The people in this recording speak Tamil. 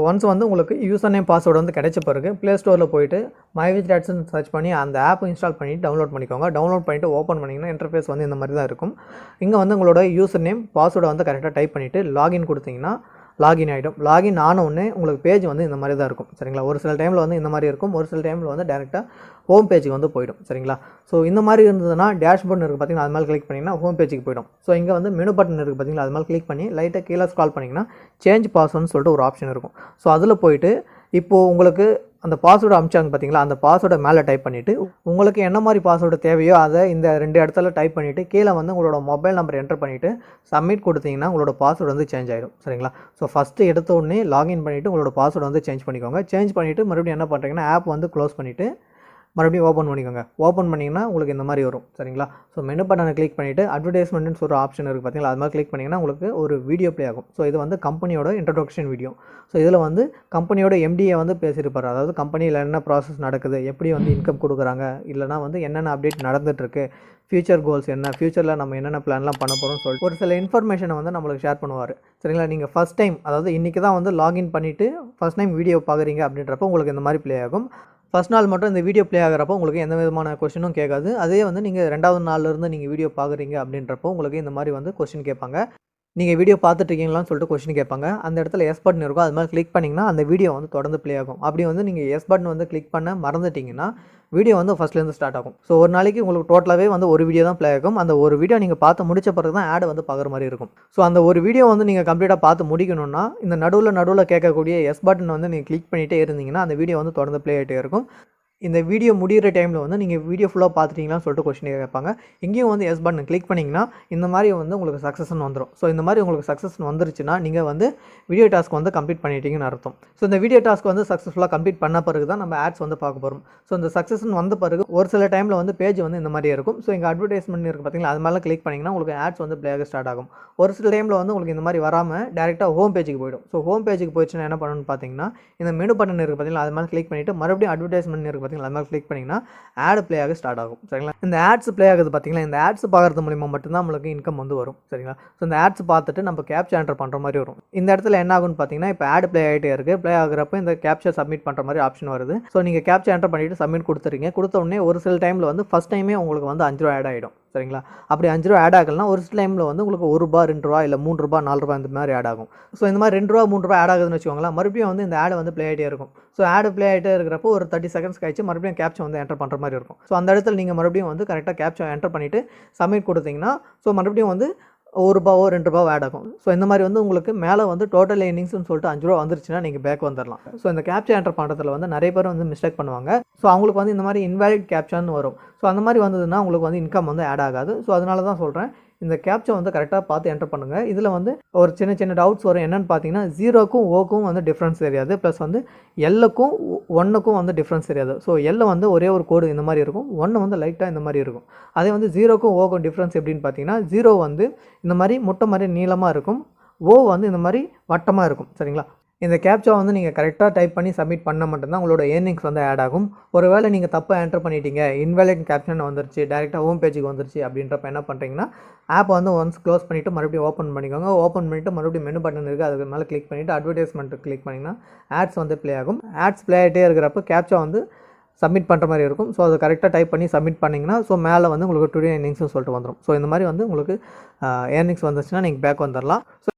ஒன்ஸ் வந்து உங்களுக்கு யூசர் நேம் பாஸ்வேர்டு வந்து கிடைச்ச பிறகு ப்ளே ஸ்டோரில் போயிட்டு MyVidget Adsன்னு சர்ச் பண்ணி அந்த ஆப் இன்ஸ்டால் பண்ணி டவுன்லோட் பண்ணிக்கோங்க. டவுன்லோட் பண்ணிவிட்டு ஓப்பன் பண்ணிங்கன்னா இன்டர்ஃபேஸ் வந்து இந்த மாதிரி தான் இருக்கும். இங்கே வந்து உங்களோட யூசர் நேம் பாஸ்வேர்டை வந்து கரெக்டாக டைப் பண்ணிவிட்டு லாகின் கொடுத்தீங்கன்னா லாகின் ஆகிடும். லாகின் ஆன உடனே உங்களுக்கு பேஜ் வந்து இந்த மாதிரி தான் இருக்கும். சரிங்களா, ஒரு சில டைமில் வந்து இந்த மாதிரி இருக்கும், ஒரு சில டைமில் வந்து டேரெக்டாக ஹோம் பேஜுக்கு வந்து போய்டும். சரிங்களா, ஸோ இந்த மாதிரி இருந்ததுன்னா டேஷ்போர்ட் இருக்குது பார்த்தீங்கன்னா, அது மேலே கிளிக் பண்ணிங்கன்னா ஹோம் பேஜுக்கு போய்டும். ஸோ இங்கே வந்து மெனு பட்டன் இருக்குது பார்த்தீங்களா, அது மேலே கிளிக் பண்ணி லைட்டாக கீழே ஸ்க்ரால் பண்ணிங்கன்னா சேஞ்ச் பாஸ்வேர்டுன்னு சொல்லிட்டு ஒரு ஆப்ஷன் இருக்கும். ஸோ அதில் போய்ட்டு இப்போது உங்களுக்கு அந்த பாஸ்வேர்டு அனுப்பிச்சாங்க பார்த்தீங்களா, அந்த பாஸ்வேர்டை மேலே டைப் பண்ணிவிட்டு உங்களுக்கு என்ன மாதிரி பாஸ்வேர்டு தேவையோ அதை இந்த 2 இடத்துல டைப் பண்ணிவிட்டு கீழே வந்து உங்களோட மொபைல் நம்பர் என்டர் பண்ணிவிட்டு சப்மிட் கொடுத்தீங்கன்னா உங்களோட பாஸ்வேர்டு வந்து சேஞ்ச் ஆகிடும். சரிங்களா, ஸோ ஃபஸ்ட்டு எடுத்த உடனே லாகின் பண்ணிவிட்டு உங்களோட பாஸ்வேர்டு வந்து சேஞ்ச் பண்ணிக்கோங்க. சேஞ்ச் பண்ணிவிட்டு மறுபடியும் என்ன பண்ணுறீங்கன்னா ஆப் வந்து க்ளோஸ் பண்ணிவிட்டு மறுபடியும் ஓப்பன் பண்ணிக்கோங்க. ஓப்பன் பண்ணிங்கன்னா உங்களுக்கு இந்த மாதிரி வரும். சரிங்களா, ஸோ மெனு பட்டனை கிளிக் பண்ணிவிட்டு அட்வர்டைஸ்மெண்ட்னு சொல்கிற ஆப்ஷன் இருக்குது பார்த்தீங்களா, அது மாதிரி கிளிக் பண்ணிங்கன்னா உங்களுக்கு ஒரு வீடியோ ப்ளே ஆகும். ஸோ இது வந்து கம்பெனியோட இன்ட்ரடக்ஷன் வீடியோ. ஸோ இதில் வந்து கம்பெனியோட MDயை வந்து பேசியிருப்பார். அதாவது கம்பெனியில் என்ன ப்ராசஸ் நடக்குது, எப்படி வந்து இன்கம் கொடுக்குறாங்க, இல்லைனா வந்து என்னென்ன அப்டேட் நடந்துகிட்ருக்கு, ஃபியூச்சர் கோல்ஸ் என்ன, ஃபியூச்சரில் நம்ம என்னென்ன பிளான்லாம் பண்ண போகிறோம்னு சொல்லிட்டு ஒரு சில இன்ஃபர்மேஷனை வந்து நம்மளுக்கு ஷேர் பண்ணுவார். சரிங்களா, நீங்கள் ஃபஸ்ட் டைம் அதாவது இன்றைக்கி தான் வந்து லாகின் பண்ணிவிட்டு ஃபஸ்ட் டைம் வீடியோ பார்க்குறீங்க அப்படின்றப்போ உங்களுக்கு இந்த மாதிரி ப்ளே ஆகும். ஃபஸ்ட் நாள் மட்டும் இந்த வீடியோ ப்ளே ஆகிறப்போ உங்களுக்கு எந்த விதமான கொஸ்டினும் கேட்காது. அதே வந்து நீங்கள் 2வது நாள்லேருந்து நீங்கள் வீடியோ பார்க்குறீங்க அப்படின்றப்போ உங்களுக்கு இந்த மாதிரி வந்து கொஸ்டின் கேட்பாங்க. நீங்கள் வீடியோ பார்த்துட்ருக்கீங்களான்னு சொல்லிட்டு கொஸ்டின் கேட்பாங்க. அந்த இடத்துல எஸ் பட்டன் இருக்கும், அது மாதிரி கிளிக் பண்ணிங்கன்னா அந்த வீடியோ வந்து தொடர்ந்து ப்ளே ஆகும். அப்படி வந்து நீங்கள் எஸ் பட்டன் வந்து கிளிக் பண்ண மறந்துட்டிங்கன்னா வீடியோ வந்து ஃபஸ்ட்லேருந்து ஸ்டார்ட் ஆகும். ஸோ ஒரு நாளைக்கு உங்களுக்கு டோட்டலாகவே வந்து ஒரு வீடியோ தான் ப்ளே ஆகும். அந்த ஒரு வீடியோ நீங்கள் பார்த்து முடிச்ச பிறகு தான் ஆட் வந்து பார்க்குற மாதிரி இருக்கும். ஸோ அந்த ஒரு வீடியோ வந்து நீங்கள் கம்ப்ளீட்டாக பார்த்து முடிக்கணும்னா இந்த நடுவில் கேட்கக்கூடிய எஸ் பட்டன் வந்து நீங்கள் கிளிக் பண்ணிகிட்டே இருந்தீங்கன்னா அந்த வீடியோ வந்து தொடர்ந்து ப்ளே ஆகிட்டே இருக்கும். இந்த வீடியோ முடிகிற டைமில் வந்து நீங்கள் வீடியோ ஃபுல்லாக பார்த்துட்டீங்களான்னு சொல்லிட்டு கொஸ்டின் கேட்பாங்க. இங்கேயும் வந்து எஸ் பட்டன் கிளிக் பண்ணிங்கன்னா இந்த மாதிரி வந்து உங்களுக்கு சக்ஸஸ்ன்னு வந்துடும். ஸோ இந்த மாதிரி உங்களுக்கு சக்ஸஸ் வந்துருச்சுன்னா நீங்கள் வந்து வீடியோ டாஸ்க் வந்து கம்ப்ளீட் பண்ணிட்டீங்கன்னு அர்த்தம். ஸோ இந்த வீடியோ டாஸ்க் வந்து சக்ஸஸ்ஃபுல்லாக கம்ப்ளீட் பண்ண பிறகு தான் நம்ம ஆட்ஸ் வந்து பார்க்க போகிறோம். ஸோ இந்த சக்ஸஸ்ன்னு வந்த பிறகு ஒரு சில டைமில் வந்து பேஜ் வந்து இந்த மாதிரி இருக்கும். ஸோ இங்கே அட்வர்டைஸ்மெண்ட் இருக்குது பார்த்தீங்களா, அது மேலே கிளிக் பண்ணிங்கன்னா உங்களுக்கு ஆட்ஸ் வந்து ப்ளே ஆக ஸ்டார்ட் ஆகும். ஒரு சில டைமில் வந்து உங்களுக்கு இந்த மாதிரி வராமல் டேரெக்டாக ஹோம் பேஜுக்கு போய்டும். ஸோ ஹோம் பேஜுக்கு போயிடுச்சுன்னா என்ன பண்ணணும்னு பார்த்தீங்கன்னா இந்த மெனு பட்டன் இருக்குது பார்த்தீங்களா, அது மேலே கிளிக் பண்ணிவிட்டு மறுபடியும் அட்வர்டைஸ்மெண்ட் இருக்குது பார்த்தீங்களா, அது மேலே கிளிக் பண்ணிங்கன்னா ஆட் ப்ளே ஆக ஸ்டார்ட் ஆகும். சரிங்களா, இந்த ஆட்ஸ் ப்ளே ஆகுது பார்த்தீங்களா, இந்த ஆட்ஸ் பார்க்கறது மூலிமா மட்டும்தான் நம்மளுக்கு இன்கம் வந்து வரும். சரிங்களா, ஸோ இந்த ஆட்ஸ் பார்த்துட்டு நம்ம கேப்சா என்டர் பண்ணுற மாதிரி வரும். இந்த இடத்துல என்ன ஆகும்னு பார்த்தீங்கன்னா இப்போ ஆட் ப்ளே ஆகிட்டே இருக்குது. ப்ளே ஆகிறப்ப இந்த கேப்சா சப்மிட் பண்ணுற மாதிரி ஆப்ஷன் வருது. ஸோ நீங்கள் கேப்சா என்டர் பண்ணிவிட்டு சப்மிட் கொடுத்துறீங்க. கொடுத்த உடனே ஒரு சில டைமில் வந்து ஃபஸ்ட் டைமே உங்களுக்கு வந்து 5 ரூபா ஆட் ஆகிடும். சரிங்களா, அப்படி 5 ரூபா ஆட் ஆகலாம். ஒரு சில டைமில் வந்து உங்களுக்கு ₹1, ₹2 இல்லை ₹3, ₹4 இந்த மாதிரி ஆட் ஆகும். ஸோ இந்த மாதிரி ₹2, ₹3 ஆட் ஆகுதுன்னு வச்சுக்கோங்களேன். மறுபடியும் வந்து இந்த ஆட் வந்து ப்ளே ஆகிட்டே இருக்கும். ஸோ ஆட் ப்ளே ஆகிட்டே இருக்கிறப்போ ஒரு 30 செகண்ட்ஸ் கழிச்சு மறுபடியும் கேப்சா வந்து என்டர் பண்ணுற மாதிரி இருக்கும். ஸோ அந்த இடத்துல நீங்கள் மறுபடியும் வந்து கரெக்டாக கேப்சா என்டர் பண்ணிவிட்டு சப்மிட் கொடுத்தீங்கன்னா ஸோ மறுபடியும் வந்து ₹1, ₹2 ஆட் ஆகும். ஸோ இந்த மாதிரி வந்து உங்களுக்கு மேலே வந்து டோட்டல் ஏர்னிங்ஸ்னு சொல்லிட்டு ₹5 வந்துருச்சுன்னா நீங்கள் பேக் வந்துடலாம். ஸோ இந்த கேப்சா என்டர் பண்ணுறதுல வந்து நிறைய பேர் வந்து மிஸ்டேக் பண்ணுவாங்க. ஸோ அவங்களுக்கு வந்து இந்த மாதிரி இன்வாலிட் கேப்சான்னு வரும். ஸோ அந்த மாதிரி வந்ததுன்னா உங்களுக்கு வந்து இன்கம் வந்து ஆட் ஆகாது. ஸோ அதனால தான் சொல்கிறேன் இந்த கேப்சா வந்து கரெக்டாக பார்த்து என்டர் பண்ணுங்கள். இதில் வந்து ஒரு சின்ன சின்ன டவுட்ஸ் வரும். என்னென்னு பார்த்தீங்கன்னா 0க்கும் ஓக்கும் வந்து டிஃப்ரென்ஸ் தெரியாது. ப்ளஸ் வந்து எல்லுக்கும் 1க்கும் வந்து டிஃப்ரென்ஸ் தெரியாது. ஸோ எல்ல வந்து ஒரே ஒரு கோடு இந்த மாதிரி இருக்கும், 1 வந்து லைட்டாக இந்த மாதிரி இருக்கும். அதே வந்து 0க்கும் ஓக்கும் டிஃப்ரென்ஸ் எப்படின்னு பார்த்தீங்கன்னா 0 வந்து இந்த மாதிரி முட்டை மாதிரி நீளமாக இருக்கும், ஓ வந்து இந்த மாதிரி வட்டமாக இருக்கும். சரிங்களா, இந்த கேப்சா வந்து நீங்கள் கரெக்டாக டைப் பண்ணி சப்மிட் பண்ண மட்டும்தான் உங்களோட ஏர்னிங்ஸ் வந்து ஆட் ஆகும். ஒருவேளை நீங்கள் தப்பாக என்டர் பண்ணிட்டீங்க, இன்வாலிட் கேப்ஷன் வந்துருச்சு, டேரெக்டாக ஹோம் பேஜுக்கு வந்துருச்சு அப்படின்றப்ப என்ன பண்ணுறீங்கன்னா ஆப் வந்து ஒன்ஸ் க்ளோஸ் பண்ணிவிட்டு மறுபடியும் ஓப்பன் பண்ணிக்கோங்க. ஓப்பன் பண்ணிவிட்டு மறுபடியும் மெனு பட்டன் இருக்குது, அதுக்கு மேலே கிளிக் பண்ணிவிட்டு அட்வர்டைஸ்மெண்ட் கிளிக் பண்ணிங்கன்னா ஆட்ஸ் வந்து ப்ளே ஆகும். ஆட்ஸ் ப்ளே ஆகிட்டே இருக்கிறப்ப கேப்சா வந்து சப்மிட் பண்ணுற மாதிரி இருக்கும். ஸோ அதை கரெக்டாக டைப் பண்ணி சப்மிட் பண்ணிங்கன்னா ஸோ மேலே வந்து உங்களுக்கு டுடே ஏர்னிங்ஸ்னு சொல்லிட்டு வந்துடும். ஸோ இந்த மாதிரி வந்து உங்களுக்கு ஏர்னிங்ஸ் வந்துச்சுன்னா நீங்கள் பேக் வந்துடலாம். ஸோ